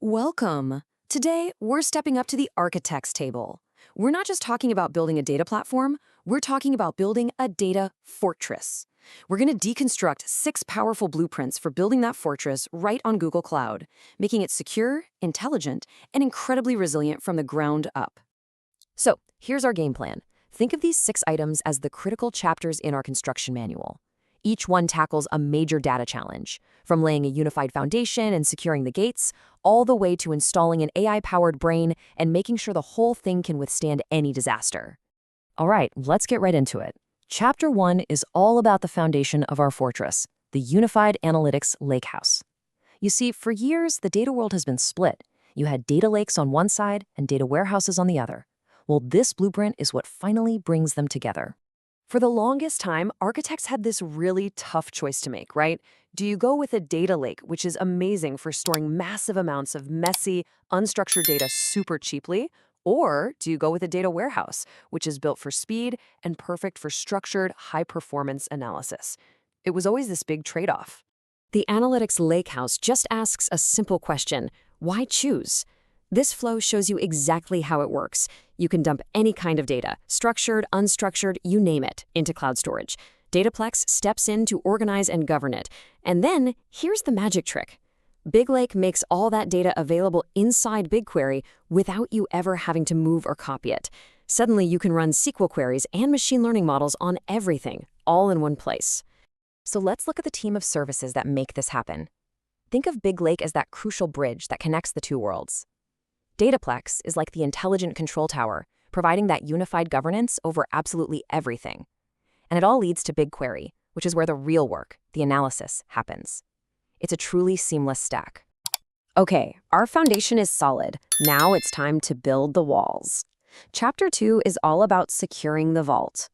Welcome. Today, we're stepping up to the architect's table. We're not just talking about building a data platform, we're talking about building a data fortress. We're going to deconstruct 6 powerful blueprints for building that fortress right on Google Cloud, making it secure, intelligent, and incredibly resilient from the ground up. So, here's our game plan. Think of these 6 items as the critical chapters in our construction manual. Each one tackles a major data challenge, from laying a unified foundation and securing the gates, all the way to installing an AI-powered brain and making sure the whole thing can withstand any disaster. All right, let's get right into it. Chapter 1 is all about the foundation of our fortress, the Unified Analytics Lakehouse. You see, for years, the data world has been split. You had data lakes on one side and data warehouses on the other. Well, this blueprint is what finally brings them together. For the longest time, architects had this really tough choice to make, right? Do you go with a data lake, which is amazing for storing massive amounts of messy, unstructured data super cheaply? Or do you go with a data warehouse, which is built for speed and perfect for structured, high-performance analysis? It was always this big trade-off. The Analytics Lakehouse just asks a simple question: why choose? This flow shows you exactly how it works. You can dump any kind of data, structured, unstructured, you name it, into cloud storage. Dataplex steps in to organize and govern it. And then, here's the magic trick. BigLake makes all that data available inside BigQuery without you ever having to move or copy it. Suddenly, you can run SQL queries and machine learning models on everything, all in one place. So let's look at the team of services that make this happen. Think of BigLake as that crucial bridge that connects the two worlds. Dataplex is like the intelligent control tower, providing that unified governance over absolutely everything. And it all leads to BigQuery, which is where the real work, the analysis, happens. It's a truly seamless stack. Okay, our foundation is solid. Now it's time to build the walls. Chapter 2 is all about securing the vault.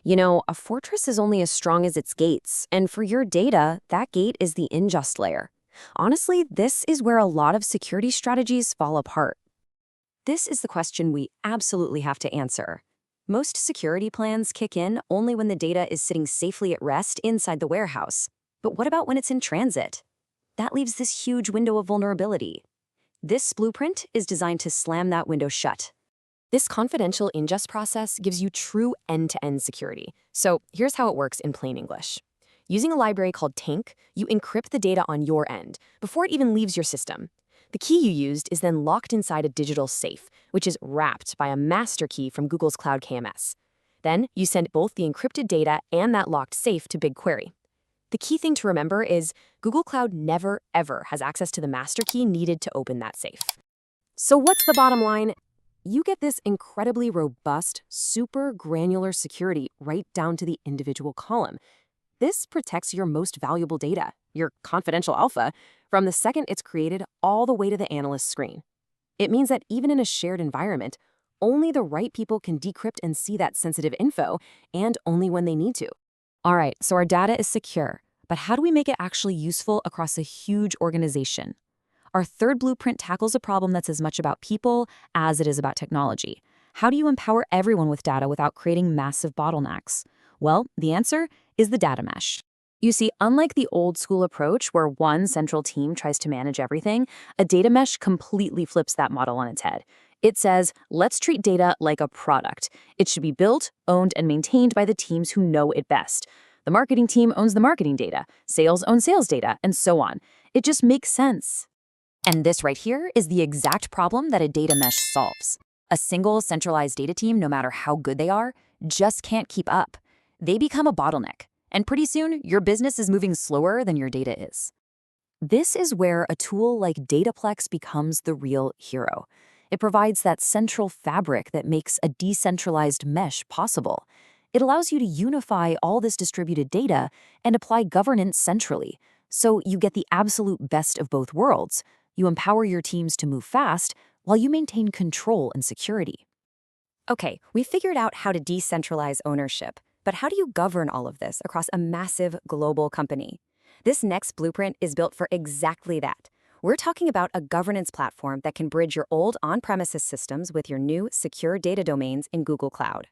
You know, a fortress is only as strong as its gates, and for your data, that gate is the ingest layer. Honestly, this is where a lot of security strategies fall apart. This is the question we absolutely have to answer. Most security plans kick in only when the data is sitting safely at rest inside the warehouse. But what about when it's in transit? That leaves this huge window of vulnerability. This blueprint is designed to slam that window shut. This confidential ingest process gives you true end-to-end security. So here's how it works in plain English. Using a library called Tank, you encrypt the data on your end before it even leaves your system. The key you used is then locked inside a digital safe, which is wrapped by a master key from Google's Cloud KMS. Then you send both the encrypted data and that locked safe to BigQuery. The key thing to remember is Google Cloud never, ever has access to the master key needed to open that safe. So what's the bottom line? You get this incredibly robust, super granular security right down to the individual column. This protects your most valuable data, your confidential alpha, from the second it's created all the way to the analyst's screen. It means that even in a shared environment, only the right people can decrypt and see that sensitive info, and only when they need to. All right, so our data is secure, but how do we make it actually useful across a huge organization? Our third blueprint tackles a problem that's as much about people as it is about technology. How do you empower everyone with data without creating massive bottlenecks? Well, the answer is the data mesh. You see, unlike the old school approach where one central team tries to manage everything, a data mesh completely flips that model on its head. It says, let's treat data like a product. It should be built, owned, and maintained by the teams who know it best. The marketing team owns the marketing data, sales owns sales data, and so on. It just makes sense. And this right here is the exact problem that a data mesh solves. A single centralized data team, no matter how good they are, just can't keep up. They become a bottleneck. And pretty soon, your business is moving slower than your data is. This is where a tool like Dataplex becomes the real hero. It provides that central fabric that makes a decentralized mesh possible. It allows you to unify all this distributed data and apply governance centrally, so you get the absolute best of both worlds. You empower your teams to move fast while you maintain control and security. Okay, we figured out how to decentralize ownership. But how do you govern all of this across a massive global company? This next blueprint is built for exactly that. We're talking about a governance platform that can bridge your old on-premises systems with your new secure data domains in Google Cloud.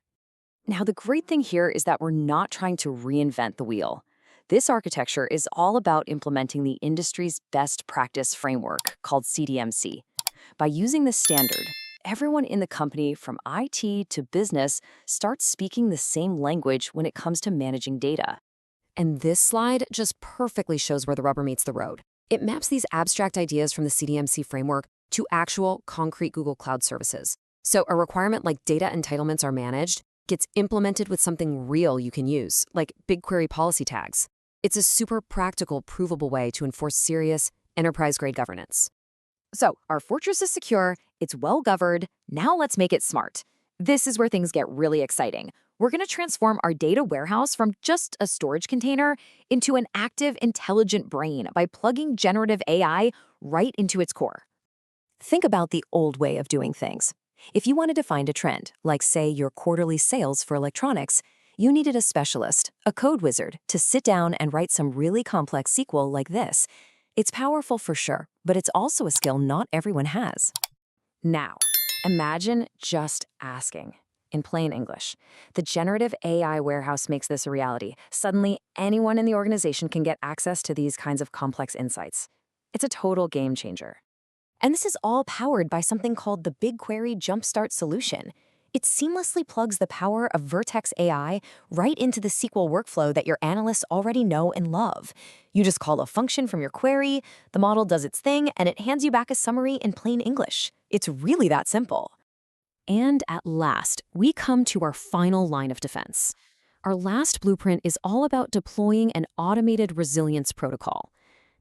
Now, the great thing here is that we're not trying to reinvent the wheel. This architecture is all about implementing the industry's best practice framework called CDMC. By using this standard, everyone in the company, from IT to business, starts speaking the same language when it comes to managing data. And this slide just perfectly shows where the rubber meets the road. It maps these abstract ideas from the CDMC framework to actual, concrete Google Cloud services. So a requirement like data entitlements are managed gets implemented with something real you can use, like BigQuery policy tags. It's a super practical, provable way to enforce serious, enterprise-grade governance. So our fortress is secure, it's well-governed, now let's make it smart. This is where things get really exciting. We're going to transform our data warehouse from just a storage container into an active, intelligent brain by plugging generative AI right into its core. Think about the old way of doing things. If you wanted to find a trend, like say your quarterly sales for electronics, you needed a specialist, a code wizard, to sit down and write some really complex SQL like this. It's powerful for sure, but it's also a skill not everyone has. Now, imagine just asking. In plain English, the generative AI warehouse makes this a reality. Suddenly, anyone in the organization can get access to these kinds of complex insights. It's a total game changer. And this is all powered by something called the BigQuery Jumpstart solution. It seamlessly plugs the power of Vertex AI right into the SQL workflow that your analysts already know and love. You just call a function from your query, the model does its thing, and it hands you back a summary in plain English. It's really that simple. And at last, we come to our final line of defense. Our last blueprint is all about deploying an automated resilience protocol.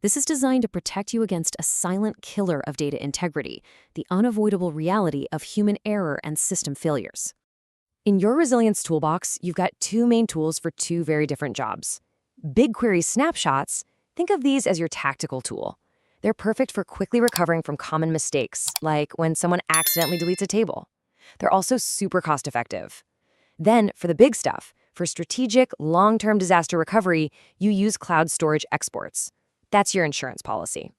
This is designed to protect you against a silent killer of data integrity, the unavoidable reality of human error and system failures. In your resilience toolbox, you've got two main tools for two very different jobs. BigQuery snapshots, think of these as your tactical tool. They're perfect for quickly recovering from common mistakes, like when someone accidentally deletes a table. They're also super cost-effective. Then, for the big stuff, for strategic, long-term disaster recovery, you use cloud storage exports. That's your insurance policy.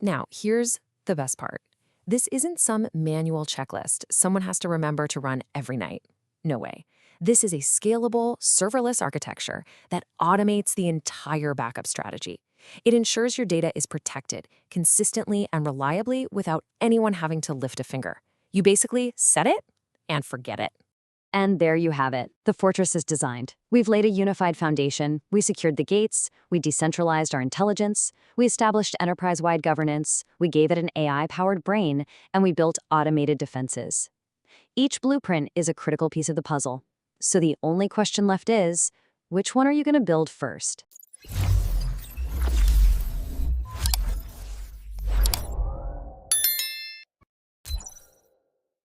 Now, here's the best part. This isn't some manual checklist someone has to remember to run every night. No way. This is a scalable, serverless architecture that automates the entire backup strategy. It ensures your data is protected consistently and reliably without anyone having to lift a finger. You basically set it and forget it. And there you have it. The fortress is designed. We've laid a unified foundation. We secured the gates. We decentralized our intelligence. We established enterprise-wide governance. We gave it an AI-powered brain. And we built automated defenses. Each blueprint is a critical piece of the puzzle. So the only question left is, which one are you going to build first?